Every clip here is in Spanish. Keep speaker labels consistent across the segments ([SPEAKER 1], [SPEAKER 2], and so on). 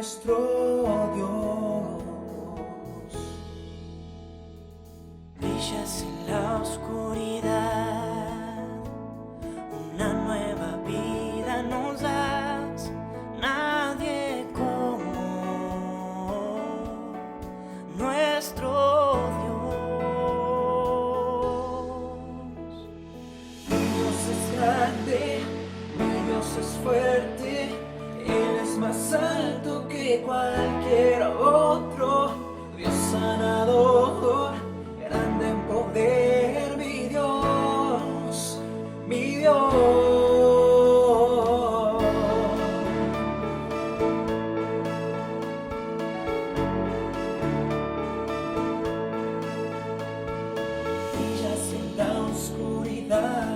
[SPEAKER 1] nuestro Dios.
[SPEAKER 2] Brillas en la oscuridad, una nueva vida nos das, nadie como nuestro Dios.
[SPEAKER 1] Mi Dios es grande, mi Dios es fuerte, Él es más alto que cualquier otro. Dios sanador, grande en poder, mi Dios, mi Dios. Brillas en la oscuridad,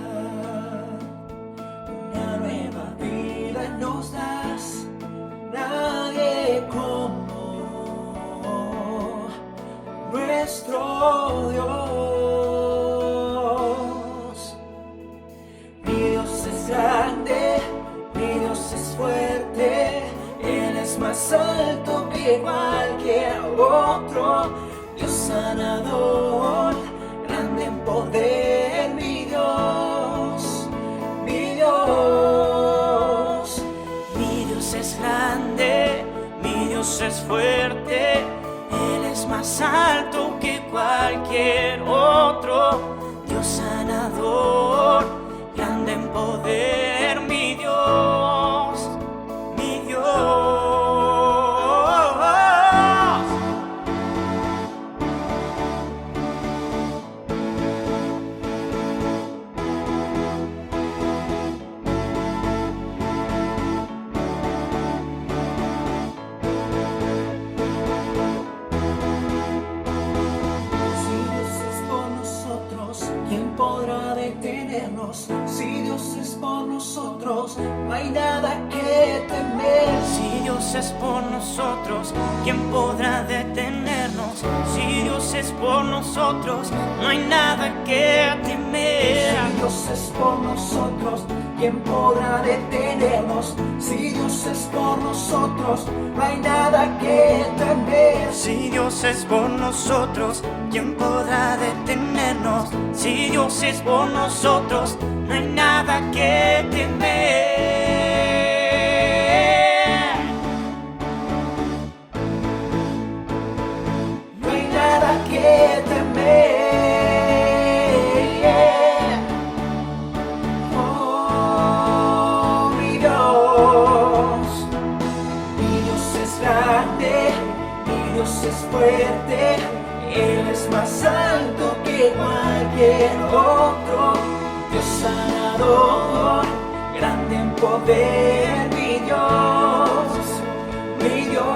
[SPEAKER 1] una nueva vida nos das, nadie como nuestro Dios. Mi Dios es grande, mi Dios es fuerte, Él es más alto que cualquier otro. Dios sanador, grande en poder, mi Dios, mi Dios.
[SPEAKER 2] Mi Dios es grande, mi Dios es fuerte, Él es más alto que cualquier otro. Dios sanador, grande en poder, mi Dios, mi Dios.
[SPEAKER 1] Si Dios es por nosotros, ¿quién podrá detenernos? Si Dios es por nosotros, no hay nada que temer.
[SPEAKER 2] Si Dios es por nosotros, ¿quién podrá detenernos? Si Dios es por nosotros, no hay nada que temer.
[SPEAKER 1] Si Dios es por nosotros, ¿quién podrá detenernos? Si Dios es por nosotros, no hay nada que temer.
[SPEAKER 2] Si Dios es por nosotros, ¿quién podrá detenernos? Si Dios es por nosotros, no hay nada que temer.
[SPEAKER 1] No hay nada que temer. Oh, mi Dios. Mi Dios es grande, mi Dios es fuerte, Él es más alto que cualquier otro. Dios sanador, grande en poder, mi Dios, mi Dios.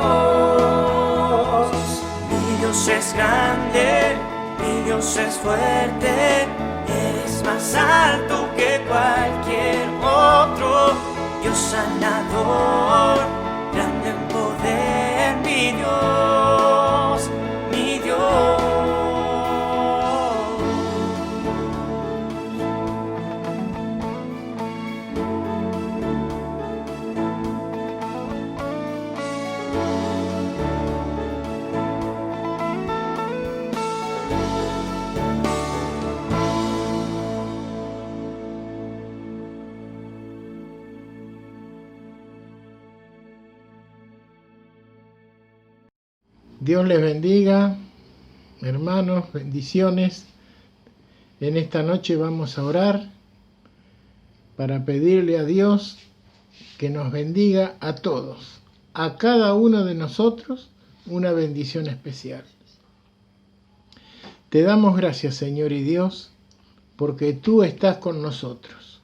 [SPEAKER 2] Mi Dios es grande, mi Dios es fuerte, Él es más alto que cualquier otro. Dios sanador, grande en poder, mi Dios, mi Dios.
[SPEAKER 3] Dios les bendiga, hermanos, bendiciones. En esta noche vamos a orar para pedirle a Dios que nos bendiga a todos, a cada uno de nosotros, una bendición especial. Te damos gracias, Señor y Dios, porque tú estás con nosotros.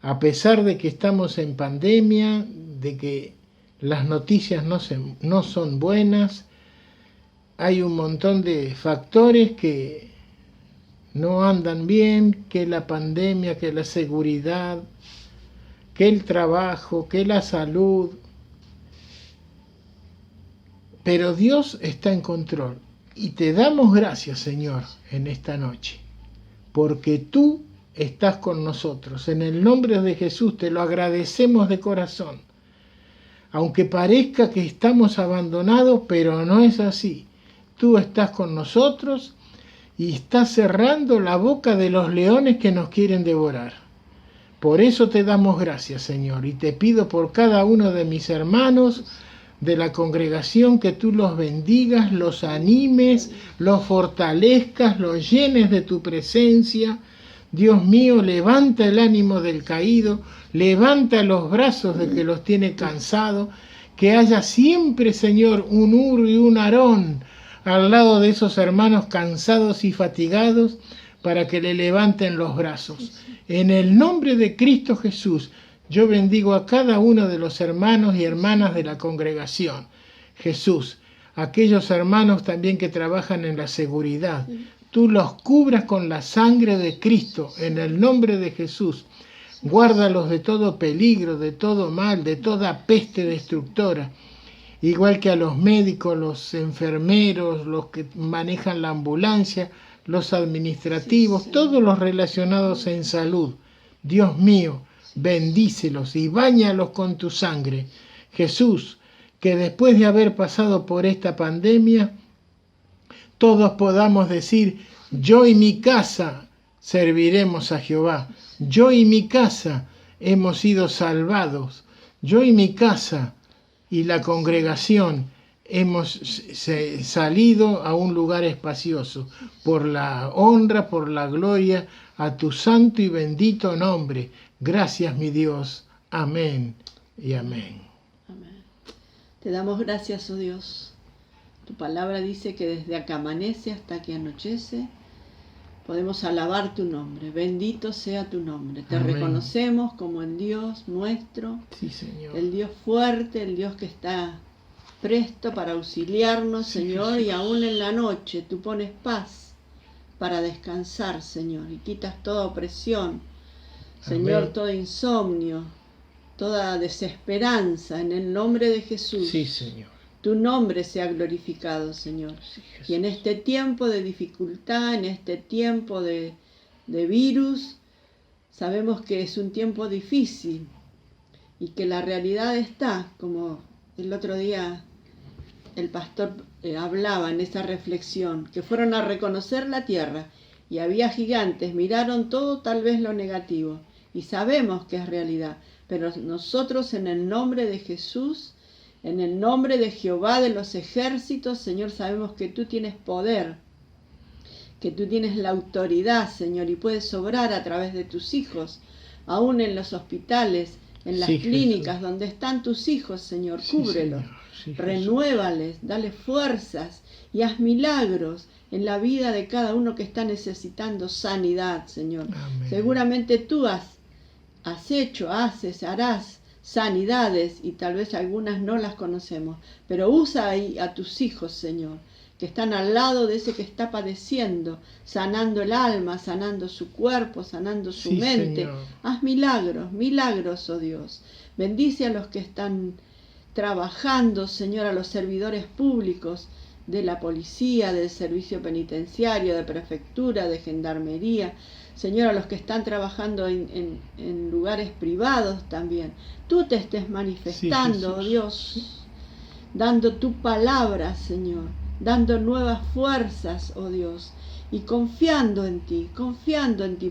[SPEAKER 3] A pesar de que estamos en pandemia, de que las noticias no son buenas, hay un montón de factores que no andan bien, que la pandemia, que la seguridad, que el trabajo, que la salud. Pero Dios está en control y te damos gracias, Señor, en esta noche, porque tú estás con nosotros. En el nombre de Jesús te lo agradecemos de corazón. Aunque parezca que estamos abandonados, pero no es así. Tú estás con nosotros y estás cerrando la boca de los leones que nos quieren devorar. Por eso te damos gracias, Señor, y te pido por cada uno de mis hermanos de la congregación que tú los bendigas, los animes, los fortalezcas, los llenes de tu presencia. Dios mío, levanta el ánimo del caído, levanta los brazos del que los tiene cansados, que haya siempre, Señor, un Ur y un Aarón al lado de esos hermanos cansados y fatigados para que le levanten los brazos. En el nombre de Cristo Jesús, yo bendigo a cada uno de los hermanos y hermanas de la congregación. Jesús, aquellos hermanos también que trabajan en la seguridad, tú los cubras con la sangre de Cristo, en el nombre de Jesús. Guárdalos de todo peligro, de todo mal, de toda peste destructora. Igual que a los médicos, los enfermeros, los que manejan la ambulancia, los administrativos, todos los relacionados en salud. Dios mío, bendícelos y báñalos con tu sangre. Jesús, que después de haber pasado por esta pandemia, todos podamos decir, yo y mi casa serviremos a Jehová. Yo y mi casa hemos sido salvados. Yo y mi casa y la congregación hemos salido a un lugar espacioso, por la honra, por la gloria, a tu santo y bendito nombre. Gracias, mi Dios. Amén y amén.
[SPEAKER 4] Amén. Te damos gracias, oh Dios. Tu palabra dice que desde que amanece hasta que anochece, podemos alabar tu nombre. Bendito sea tu nombre. Te
[SPEAKER 3] Amén.
[SPEAKER 4] reconocemos como el Dios nuestro,
[SPEAKER 3] Sí, Señor.
[SPEAKER 4] el Dios fuerte, el Dios que está presto para auxiliarnos,
[SPEAKER 3] Sí,
[SPEAKER 4] Señor,
[SPEAKER 3] Jesús.
[SPEAKER 4] y aún en la noche tú pones paz para descansar, Señor, y quitas toda opresión, Señor,
[SPEAKER 3] Amén.
[SPEAKER 4] todo insomnio, toda desesperanza, en el nombre de Jesús.
[SPEAKER 3] Sí, Señor.
[SPEAKER 4] Tu nombre sea glorificado, Señor.
[SPEAKER 3] Sí, Jesús.
[SPEAKER 4] Y en este tiempo de dificultad, en este tiempo de virus, sabemos que es un tiempo difícil y que la realidad está, como el otro día el pastor hablaba en esa reflexión, que fueron a reconocer la tierra y había gigantes, miraron todo, tal vez lo negativo, y sabemos que es realidad, pero nosotros en el nombre de Jesús, en el nombre de Jehová de los ejércitos, Señor, sabemos que tú tienes poder, que tú tienes la autoridad, Señor, y puedes obrar a través de tus hijos, aún en los hospitales, en las
[SPEAKER 3] Sí,
[SPEAKER 4] clínicas,
[SPEAKER 3] Jesús.
[SPEAKER 4] donde están tus hijos, Señor,
[SPEAKER 3] Sí,
[SPEAKER 4] cúbrelos,
[SPEAKER 3] Señor. Sí, Jesús.
[SPEAKER 4] renuévales, dale fuerzas y haz milagros en la vida de cada uno que está necesitando sanidad, Señor.
[SPEAKER 3] Amén.
[SPEAKER 4] Seguramente tú has hecho, haces, harás sanidades y tal vez algunas no las conocemos, pero usa ahí a tus hijos, Señor, que están al lado de ese que está padeciendo, sanando el alma, sanando su cuerpo, sanando su
[SPEAKER 3] Sí,
[SPEAKER 4] mente.
[SPEAKER 3] Señor.
[SPEAKER 4] Haz milagros, milagros, oh Dios. Bendice a los que están trabajando, Señor, a los servidores públicos de la policía, del servicio penitenciario, de prefectura, de gendarmería, Señor, a los que están trabajando en lugares privados también. Tú te estés manifestando, oh
[SPEAKER 3] Sí,
[SPEAKER 4] Dios, dando tu palabra, Señor, dando nuevas fuerzas, oh Dios, y confiando en ti,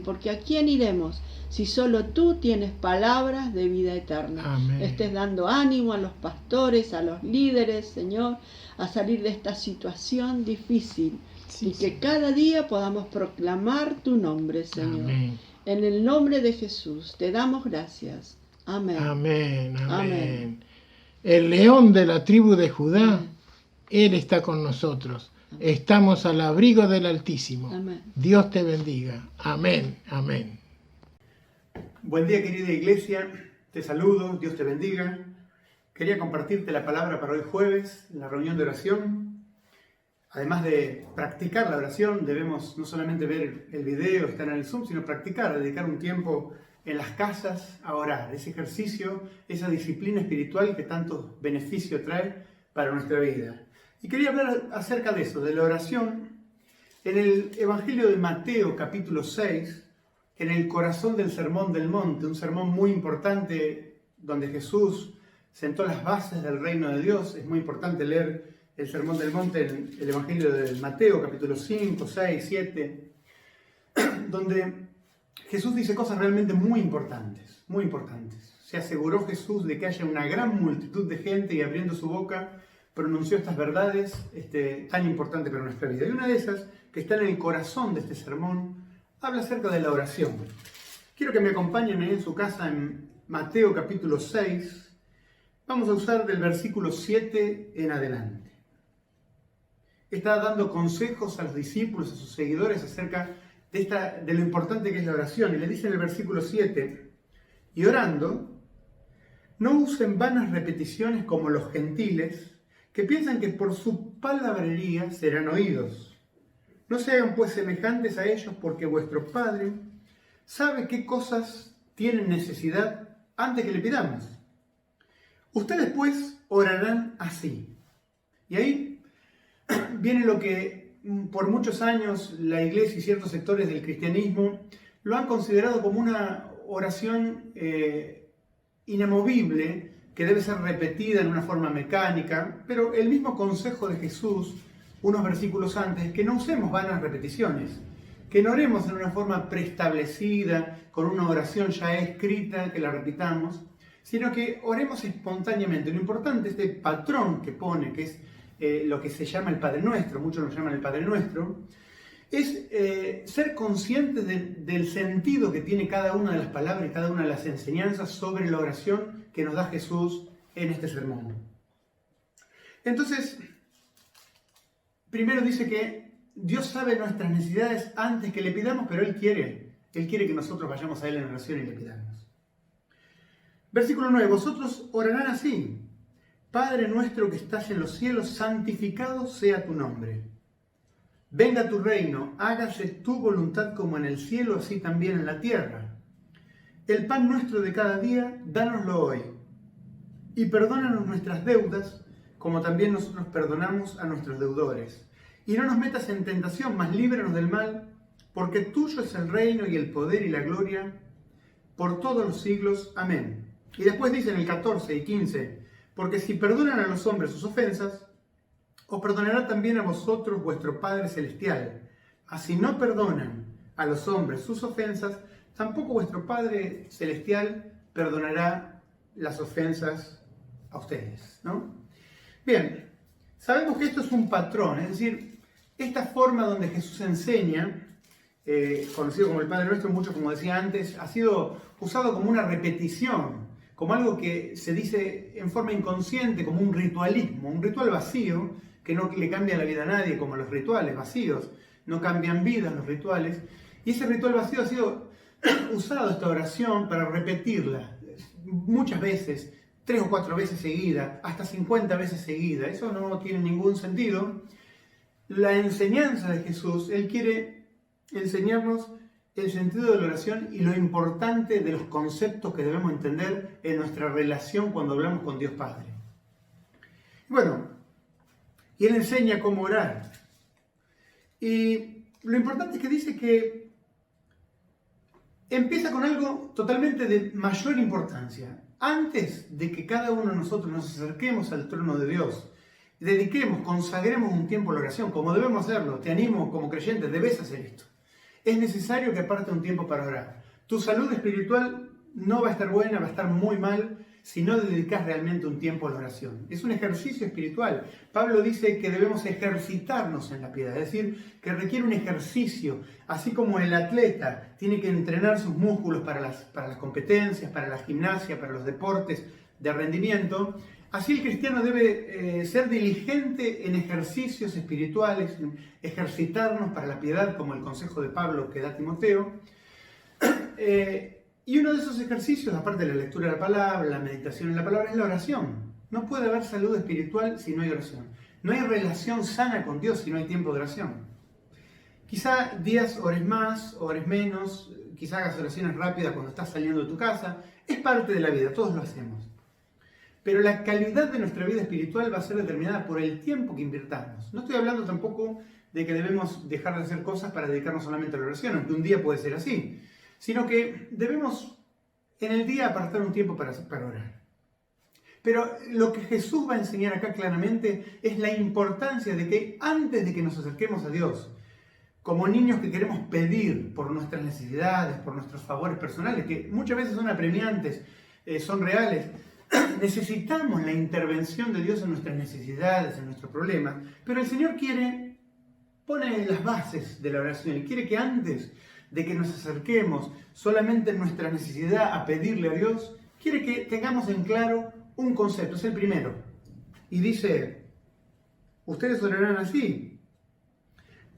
[SPEAKER 4] porque ¿a quién iremos si solo tú tienes palabras de vida eterna?
[SPEAKER 3] Amén.
[SPEAKER 4] Estés dando ánimo a los pastores, a los líderes, Señor, a salir de esta situación difícil,
[SPEAKER 3] Sí,
[SPEAKER 4] y que
[SPEAKER 3] Señor.
[SPEAKER 4] cada día podamos proclamar tu nombre, Señor.
[SPEAKER 3] Amén.
[SPEAKER 4] En el nombre de Jesús te damos gracias. Amén.
[SPEAKER 3] Amén, amén.
[SPEAKER 4] Amén.
[SPEAKER 3] El león de la tribu de Judá,
[SPEAKER 4] Amén.
[SPEAKER 3] Él está con nosotros. Estamos al abrigo del Altísimo.
[SPEAKER 4] Amén.
[SPEAKER 3] Dios te bendiga. Amén, amén.
[SPEAKER 5] Buen día, querida iglesia, te saludo, Dios te bendiga. Quería compartirte la palabra para hoy jueves, en la reunión de oración. Además de practicar la oración, debemos no solamente ver el video, estar en el Zoom, sino practicar, dedicar un tiempo en las casas a orar. Ese ejercicio, esa disciplina espiritual que tanto beneficio trae para nuestra vida. Y quería hablar acerca de eso, de la oración. En el Evangelio de Mateo, capítulo 6, en el corazón del Sermón del Monte, un sermón muy importante donde Jesús sentó las bases del reino de Dios. Es muy importante leer el Sermón del Monte en el Evangelio de Mateo, capítulo 5, 6, 7, donde Jesús dice cosas realmente muy importantes, muy importantes. Se aseguró Jesús de que haya una gran multitud de gente y abriendo su boca pronunció estas verdades tan importantes para nuestra vida. Y una de esas, que está en el corazón de este sermón, habla acerca de la oración. Quiero que me acompañen ahí en su casa en Mateo capítulo 6. Vamos a usar del versículo 7 en adelante. Está dando consejos a los discípulos, a sus seguidores, acerca de lo importante que es la oración. Y le dice en el versículo 7, y orando, no usen vanas repeticiones como los gentiles, que piensan que por su palabrería serán oídos. No se hagan pues semejantes a ellos, porque vuestro Padre sabe qué cosas tienen necesidad antes que le pidamos. Ustedes pues orarán así. Y ahí viene lo que por muchos años la Iglesia y ciertos sectores del cristianismo lo han considerado como una oración inamovible, que debe ser repetida en una forma mecánica, pero el mismo consejo de Jesús, unos versículos antes, es que no usemos vanas repeticiones, que no oremos en una forma preestablecida, con una oración ya escrita, que la repitamos, sino que oremos espontáneamente. Lo importante, este patrón que pone, que es lo que se llama el Padre Nuestro, muchos lo llaman el Padre Nuestro, es ser conscientes del sentido que tiene cada una de las palabras y cada una de las enseñanzas sobre la oración que nos da Jesús en este sermón. Entonces, primero dice que Dios sabe nuestras necesidades antes que le pidamos, pero Él quiere que nosotros vayamos a Él en oración y le pidamos. Versículo 9, vosotros orarán así: Padre nuestro que estás en los cielos, santificado sea tu nombre. Venga tu reino, hágase tu voluntad como en el cielo, así también en la tierra. El pan nuestro de cada día, dánoslo hoy. Y perdónanos nuestras deudas, como también nosotros perdonamos a nuestros deudores. Y no nos metas en tentación, mas líbranos del mal, porque tuyo es el reino y el poder y la gloria por todos los siglos. Amén. Y después dice en el 14 y 15, porque si perdonan a los hombres sus ofensas, os perdonará también a vosotros vuestro Padre Celestial. Así no perdonan a los hombres sus ofensas, tampoco vuestro Padre Celestial perdonará las ofensas a ustedes, ¿no? Bien, sabemos que esto es un patrón, es decir, esta forma donde Jesús enseña, conocido como el Padre Nuestro, mucho como decía antes, ha sido usado como una repetición, como algo que se dice en forma inconsciente, como un ritualismo, un ritual vacío, que no le cambia la vida a nadie, como los rituales vacíos, no cambian vidas los rituales, y ese ritual vacío ha sido usado, esta oración, para repetirla muchas veces, 3 o 4 veces seguida, hasta 50 veces seguida. Eso no tiene ningún sentido. La enseñanza de Jesús, Él quiere enseñarnos el sentido de la oración y lo importante de los conceptos que debemos entender en nuestra relación cuando hablamos con Dios Padre. Bueno, y Él enseña cómo orar. Y lo importante es que dice que empieza con algo totalmente de mayor importancia. Antes de que cada uno de nosotros nos acerquemos al trono de Dios, dediquemos, consagremos un tiempo a la oración, como debemos hacerlo, te animo como creyente, debes hacer esto. Es necesario que aparte un tiempo para orar. Tu salud espiritual no va a estar buena, va a estar muy mal si no dedicas realmente un tiempo a la oración. Es un ejercicio espiritual. Pablo dice que debemos ejercitarnos en la piedad, es decir, que requiere un ejercicio, así como el atleta tiene que entrenar sus músculos para las competencias, para la gimnasia, para los deportes de rendimiento. Así el cristiano debe ser diligente en ejercicios espirituales, en ejercitarnos para la piedad, como el consejo de Pablo que da Timoteo. Y uno de esos ejercicios, aparte de la lectura de la palabra, la meditación en la palabra, es la oración. No puede haber salud espiritual si no hay oración. No hay relación sana con Dios si no hay tiempo de oración. Quizá días ores más, ores menos, quizá hagas oraciones rápidas cuando estás saliendo de tu casa. Es parte de la vida, todos lo hacemos. Pero la calidad de nuestra vida espiritual va a ser determinada por el tiempo que invirtamos. No estoy hablando tampoco de que debemos dejar de hacer cosas para dedicarnos solamente a la oración, aunque un día puede ser así, sino que debemos en el día apartar un tiempo para orar. Pero lo que Jesús va a enseñar acá claramente es la importancia de que antes de que nos acerquemos a Dios, como niños que queremos pedir por nuestras necesidades, por nuestros favores personales, que muchas veces son apremiantes, son reales, necesitamos la intervención de Dios en nuestras necesidades, en nuestros problemas, pero el Señor pone las bases de la oración y quiere que antes de que nos acerquemos solamente en nuestra necesidad a pedirle a Dios, quiere que tengamos en claro un concepto, es el primero. Y dice, ustedes orarán así: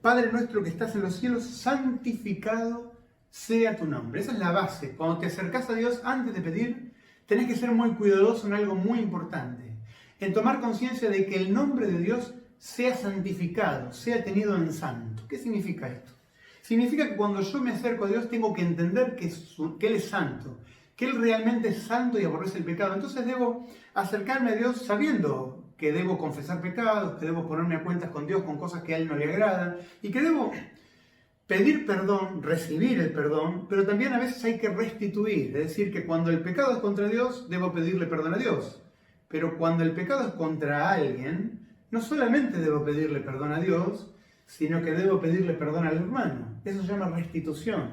[SPEAKER 5] Padre nuestro que estás en los cielos, santificado sea tu nombre. Esa es la base. Cuando te acercas a Dios, antes de pedir, tenés que ser muy cuidadoso en algo muy importante, en tomar conciencia de que el nombre de Dios sea santificado, sea tenido en santo. ¿Qué significa esto? Significa que cuando yo me acerco a Dios tengo que entender que Él es santo, que Él realmente es santo y aborrece el pecado. Entonces debo acercarme a Dios sabiendo que debo confesar pecados, que debo ponerme a cuentas con Dios con cosas que a Él no le agradan y que debo pedir perdón, recibir el perdón, pero también a veces hay que restituir. Es decir, que cuando el pecado es contra Dios, debo pedirle perdón a Dios. Pero cuando el pecado es contra alguien, no solamente debo pedirle perdón a Dios, sino que debo pedirle perdón al hermano. Eso se llama restitución.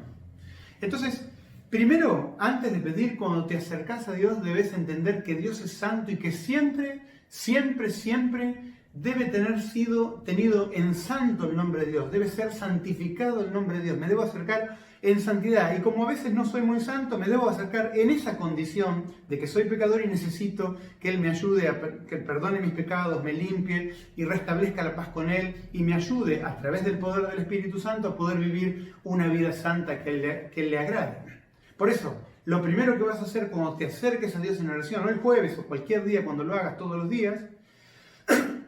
[SPEAKER 5] Entonces, primero, antes de pedir, cuando te acercas a Dios, debes entender que Dios es santo y que siempre, siempre, siempre debe tener sido tenido en santo el nombre de Dios. Debe ser santificado el nombre de Dios. Me debo acercar en santidad. Y como a veces no soy muy santo, me debo acercar en esa condición de que soy pecador y necesito que Él me ayude, que perdone mis pecados, me limpie y restablezca la paz con Él y me ayude a través del poder del Espíritu Santo a poder vivir una vida santa que Él le agrade. Por eso, lo primero que vas a hacer cuando te acerques a Dios en oración, no el jueves o cualquier día cuando lo hagas todos los días,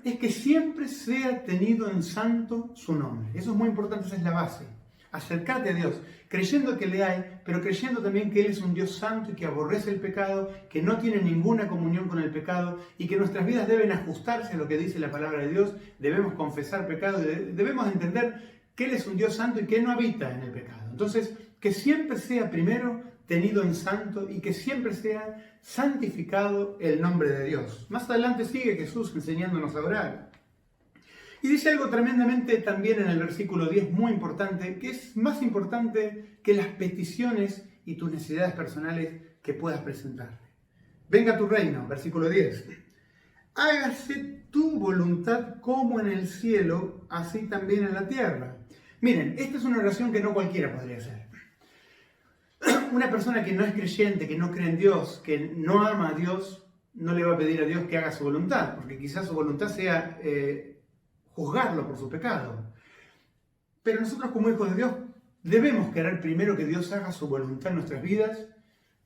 [SPEAKER 5] es que siempre sea tenido en santo su nombre. Eso es muy importante, esa es la base. Acercarte a Dios, creyendo que le hay, pero creyendo también que Él es un Dios santo y que aborrece el pecado, que no tiene ninguna comunión con el pecado y que nuestras vidas deben ajustarse a lo que dice la palabra de Dios. Debemos confesar pecado y debemos entender que Él es un Dios santo y que no habita en el pecado. Entonces, que siempre sea primero tenido en santo y que siempre sea santificado el nombre de Dios. Más adelante sigue Jesús enseñándonos a orar. Y dice algo tremendamente también en el versículo 10, muy importante, que es más importante que las peticiones y tus necesidades personales que puedas presentarle. Venga tu reino, versículo 10. Hágase tu voluntad como en el cielo, así también en la tierra. Miren, esta es una oración que no cualquiera podría hacer. Una persona que no es creyente, que no cree en Dios, que no ama a Dios, no le va a pedir a Dios que haga su voluntad, porque quizás su voluntad sea juzgarlo por su pecado. Pero nosotros como hijos de Dios debemos querer primero que Dios haga su voluntad en nuestras vidas,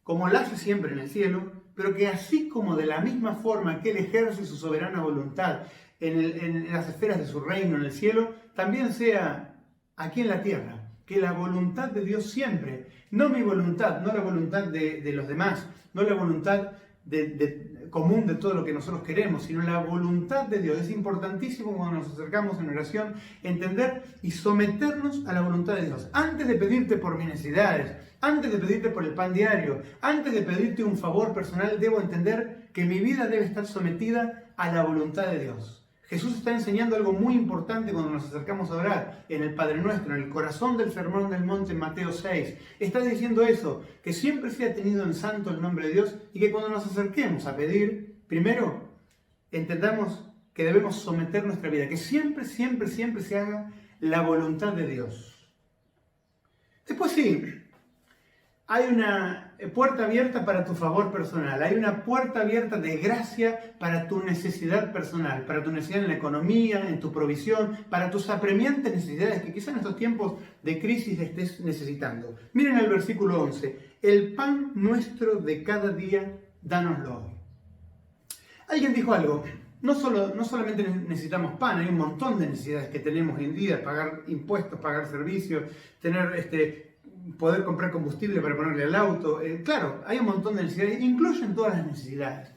[SPEAKER 5] como la hace siempre en el cielo, pero que así como de la misma forma que Él ejerce su soberana voluntad en las esferas de su reino en el cielo, también sea aquí en la tierra. Que la voluntad de Dios siempre, no mi voluntad, no la voluntad de los demás, no la voluntad común de todo lo que nosotros queremos, sino la voluntad de Dios. Es importantísimo cuando nos acercamos en oración entender y someternos a la voluntad de Dios. Antes de pedirte por mis necesidades, antes de pedirte por el pan diario, antes de pedirte un favor personal, debo entender que mi vida debe estar sometida a la voluntad de Dios. Jesús está enseñando algo muy importante cuando nos acercamos a orar en el Padre Nuestro, en el corazón del Sermón del Monte en Mateo 6. Está diciendo eso, que siempre sea tenido en santo el nombre de Dios y que cuando nos acerquemos a pedir, primero entendamos que debemos someter nuestra vida, que siempre, siempre, siempre se haga la voluntad de Dios. Después sí, hay una puerta abierta para tu favor personal, hay una puerta abierta de gracia para tu necesidad personal, para tu necesidad en la economía, en tu provisión, para tus apremiantes necesidades que quizás en estos tiempos de crisis estés necesitando. Miren el versículo 11, el pan nuestro de cada día, dánoslo hoy. Alguien dijo algo, no solamente necesitamos pan, hay un montón de necesidades que tenemos hoy en día, pagar impuestos, pagar servicios, poder comprar combustible para ponerle al auto. Claro, hay un montón de necesidades, incluyen todas las necesidades.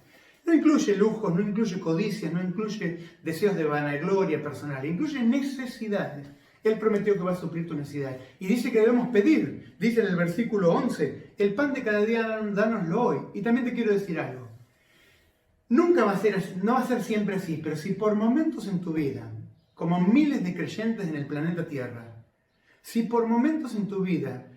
[SPEAKER 5] No incluye lujos, no incluye codicias, no incluye deseos de vanagloria personal, incluye necesidades. Él prometió que va a suplir tu necesidad. Y dice que debemos pedir, dice en el versículo 11, el pan de cada día, dánoslo hoy. Y también te quiero decir algo. no va a ser siempre así, pero si por momentos en tu vida, como miles de creyentes en el planeta Tierra, si por momentos en tu vida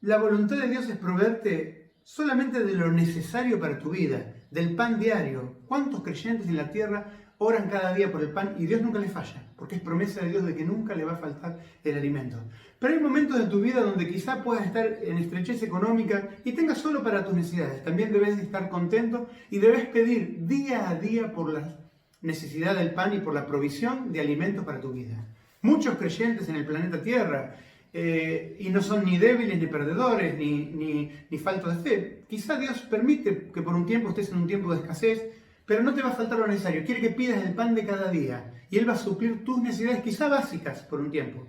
[SPEAKER 5] la voluntad de Dios es proveerte solamente de lo necesario para tu vida, del pan diario, ¿cuántos creyentes en la tierra oran cada día por el pan y Dios nunca les falla? Porque es promesa de Dios de que nunca le va a faltar el alimento. Pero hay momentos en tu vida donde quizá puedas estar en estrechez económica y tengas solo para tus necesidades. También debes estar contento y debes pedir día a día por la necesidad del pan y por la provisión de alimentos para tu vida. Muchos creyentes en el planeta Tierra, y no son ni débiles ni perdedores, ni faltos de fe. Quizá Dios permite que por un tiempo estés en un tiempo de escasez, pero no te va a faltar lo necesario. Quiere que pidas el pan de cada día y Él va a suplir tus necesidades, quizá básicas, por un tiempo.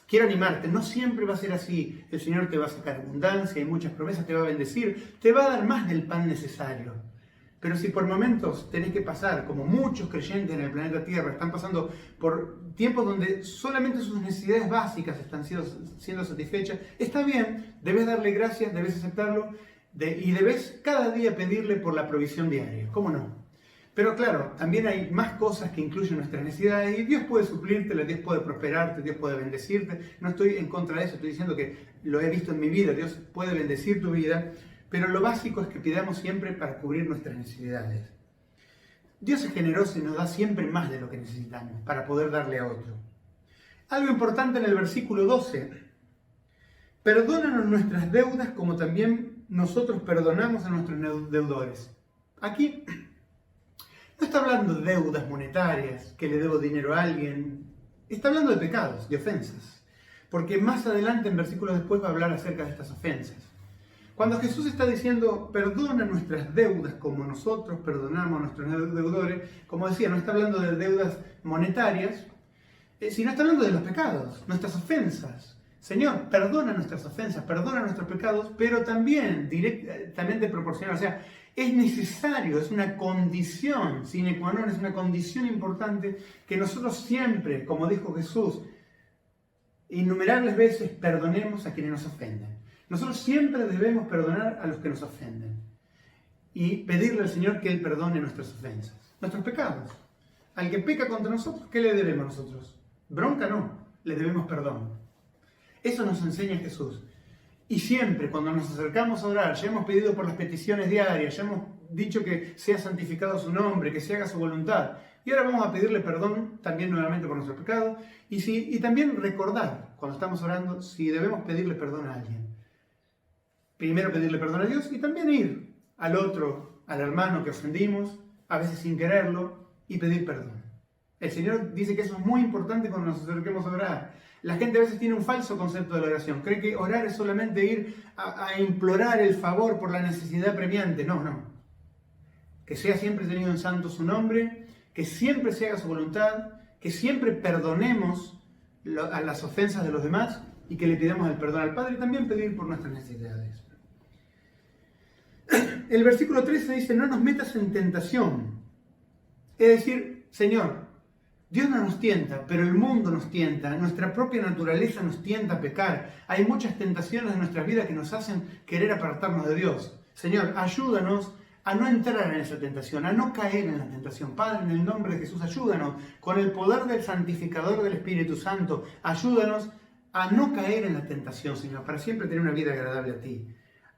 [SPEAKER 5] Quiero animarte, no siempre va a ser así. El Señor te va a sacar abundancia y muchas promesas, te va a bendecir, te va a dar más del pan necesario. Pero si por momentos tenés que pasar, como muchos creyentes en el planeta Tierra están pasando por tiempos donde solamente sus necesidades básicas están siendo satisfechas, está bien, debes darle gracias, debes aceptarlo y debes cada día pedirle por la provisión diaria. ¿Cómo no? Pero claro, también hay más cosas que incluyen nuestras necesidades y Dios puede suplírtelas, Dios puede prosperarte, Dios puede bendecirte. No estoy en contra de eso, estoy diciendo que lo he visto en mi vida, Dios puede bendecir tu vida. Pero lo básico es que pidamos siempre para cubrir nuestras necesidades. Dios es generoso y nos da siempre más de lo que necesitamos para poder darle a otro. Algo importante en el versículo 12. Perdónanos nuestras deudas como también nosotros perdonamos a nuestros deudores. Aquí no está hablando de deudas monetarias, que le debo dinero a alguien. Está hablando de pecados, de ofensas. Porque más adelante, en versículos después, va a hablar acerca de estas ofensas. Cuando Jesús está diciendo, perdona nuestras deudas como nosotros perdonamos a nuestros deudores, como decía, no está hablando de deudas monetarias, sino está hablando de los pecados, nuestras ofensas. Señor, perdona nuestras ofensas, perdona nuestros pecados, pero también directamente proporcional. O sea, es necesario, es una condición sine qua non, es una condición importante que nosotros siempre, como dijo Jesús, innumerables veces perdonemos a quienes nos ofenden. Nosotros siempre debemos perdonar a los que nos ofenden y pedirle al Señor que Él perdone nuestras ofensas, nuestros pecados. Al que peca contra nosotros, ¿qué le debemos nosotros? Bronca no, le debemos perdón. Eso nos enseña Jesús. Y siempre cuando nos acercamos a orar, ya hemos pedido por las peticiones diarias, ya hemos dicho que sea santificado su nombre, que se haga su voluntad. Y ahora vamos a pedirle perdón también nuevamente por nuestros pecados y también recordar cuando estamos orando si debemos pedirle perdón a alguien. Primero pedirle perdón a Dios y también ir al otro, al hermano que ofendimos, a veces sin quererlo, y pedir perdón. El Señor dice que eso es muy importante cuando nos acerquemos a orar. La gente a veces tiene un falso concepto de la oración. Cree que orar es solamente ir a implorar el favor por la necesidad premiante. No, no. Que sea siempre tenido en santo su nombre, que siempre se haga su voluntad, que siempre perdonemos a las ofensas de los demás y que le pidamos el perdón al Padre y también pedir por nuestras necesidades. El versículo 13 dice, no nos metas en tentación. Es decir, Señor, Dios no nos tienta, pero el mundo nos tienta, nuestra propia naturaleza nos tienta a pecar. Hay muchas tentaciones en nuestra vida que nos hacen querer apartarnos de Dios. Señor, ayúdanos a no entrar en esa tentación, a no caer en la tentación. Padre, en el nombre de Jesús, ayúdanos con el poder del santificador del Espíritu Santo. Ayúdanos a no caer en la tentación, Señor, para siempre tener una vida agradable a ti.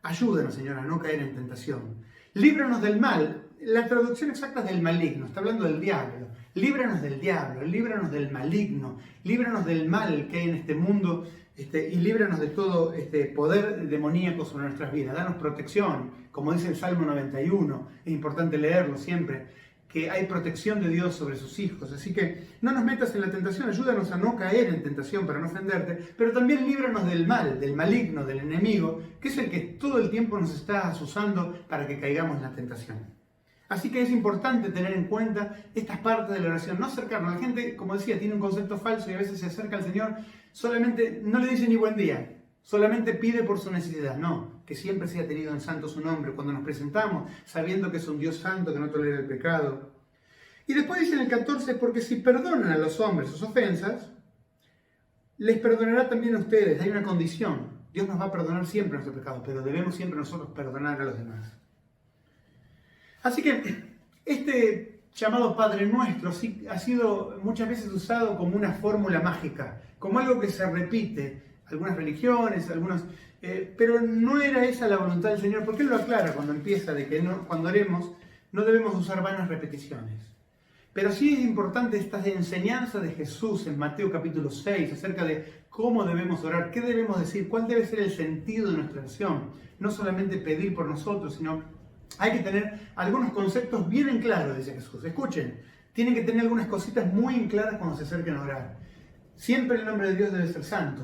[SPEAKER 5] Ayúdanos, Señor, a no caer en tentación. Líbranos del mal. La traducción exacta es del maligno, está hablando del diablo. Líbranos del diablo, líbranos del maligno, líbranos del mal que hay en este mundo y líbranos de todo poder demoníaco sobre nuestras vidas. Danos protección, como dice el Salmo 91, es importante leerlo siempre, que hay protección de Dios sobre sus hijos. Así que no nos metas en la tentación, ayúdanos a no caer en tentación para no ofenderte, pero también líbranos del mal, del maligno, del enemigo, que es el que todo el tiempo nos está asusando para que caigamos en la tentación. Así que es importante tener en cuenta estas partes de la oración, no acercarnos. La gente, como decía, tiene un concepto falso y a veces se acerca al Señor, solamente no le dice ni buen día, solamente pide por su necesidad. No, que siempre sea tenido en santo su nombre cuando nos presentamos, sabiendo que es un Dios santo que no tolera el pecado. Y después dice en el 14, porque si perdonan a los hombres sus ofensas, les perdonará también a ustedes. Hay una condición, Dios nos va a perdonar siempre nuestros pecados, pero debemos siempre nosotros perdonar a los demás. Así que Este llamado Padre Nuestro sí ha sido muchas veces usado como una fórmula mágica, como algo que se repite, algunas religiones, pero no era esa la voluntad del Señor, porque Él lo aclara cuando empieza, de que cuando oremos no debemos usar vanas repeticiones. Pero sí es importante esta enseñanza de Jesús en Mateo capítulo 6 acerca de cómo debemos orar, qué debemos decir, cuál debe ser el sentido de nuestra oración. No solamente pedir por nosotros, sino hay que tener algunos conceptos bien en claro, dice Jesús. Escuchen, tienen que tener algunas cositas muy en claras cuando se acerquen a orar. Siempre el nombre de Dios debe ser santo.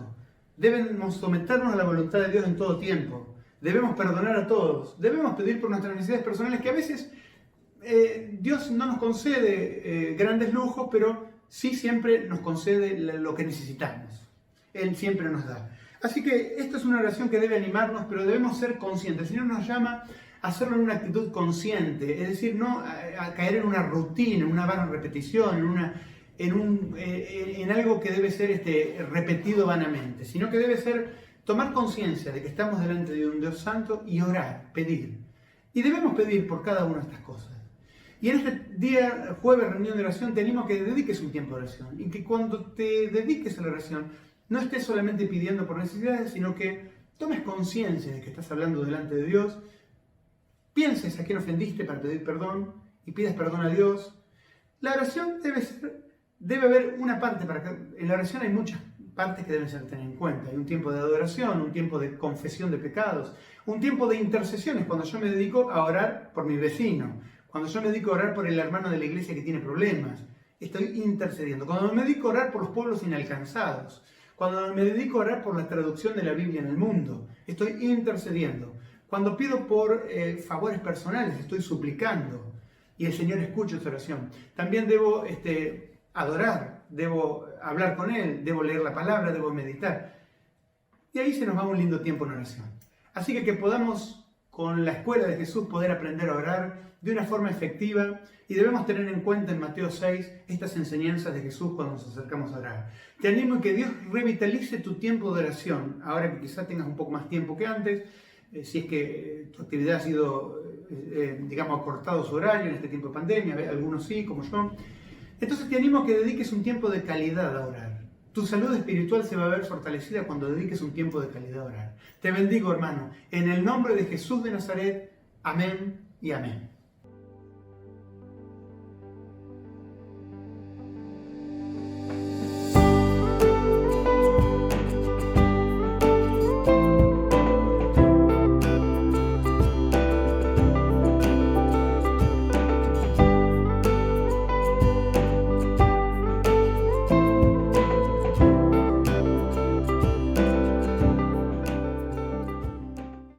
[SPEAKER 5] Debemos someternos a la voluntad de Dios en todo tiempo. Debemos perdonar a todos. Debemos pedir por nuestras necesidades personales, que a veces Dios no nos concede grandes lujos, pero sí siempre nos concede lo que necesitamos. Él siempre nos da. Así que esta es una oración que debe animarnos, pero debemos ser conscientes. El Señor nos llama a hacerlo en una actitud consciente, es decir, no a caer en una rutina, en una vana repetición, en algo que debe ser repetido vanamente, sino que debe ser tomar conciencia de que estamos delante de un Dios santo y orar, pedir. Y debemos pedir por cada una de estas cosas. Y en este día, jueves, reunión de oración, te animo a que dediques un tiempo de oración. Y que cuando te dediques a la oración, no estés solamente pidiendo por necesidades, sino que tomes conciencia de que estás hablando delante de Dios, pienses a quién ofendiste para pedir perdón y pidas perdón a Dios. La oración debe haber una parte, en la oración hay muchas partes que deben ser tenidas en cuenta. Hay un tiempo de adoración, un tiempo de confesión de pecados, un tiempo de intercesiones, cuando yo me dedico a orar por mi vecino, cuando yo me dedico a orar por el hermano de la iglesia que tiene problemas, estoy intercediendo. Cuando me dedico a orar por los pueblos inalcanzados, cuando me dedico a orar por la traducción de la Biblia en el mundo, estoy intercediendo. Cuando pido por favores personales, estoy suplicando y el Señor escucha esa oración. También debo adorar, debo hablar con Él, debo leer la palabra, debo meditar. Y ahí se nos va un lindo tiempo en oración. Así que podamos, con la escuela de Jesús, poder aprender a orar de una forma efectiva, y debemos tener en cuenta en Mateo 6 estas enseñanzas de Jesús cuando nos acercamos a orar. Te animo a que Dios revitalice tu tiempo de oración, ahora que quizás tengas un poco más tiempo que antes, si es que tu actividad ha sido, acortado su horario en este tiempo de pandemia, algunos sí, como yo. Entonces te animo a que dediques un tiempo de calidad a orar. Tu salud espiritual se va a ver fortalecida cuando dediques un tiempo de calidad a orar. Te bendigo, hermano, en el nombre de Jesús de Nazaret. Amén y amén.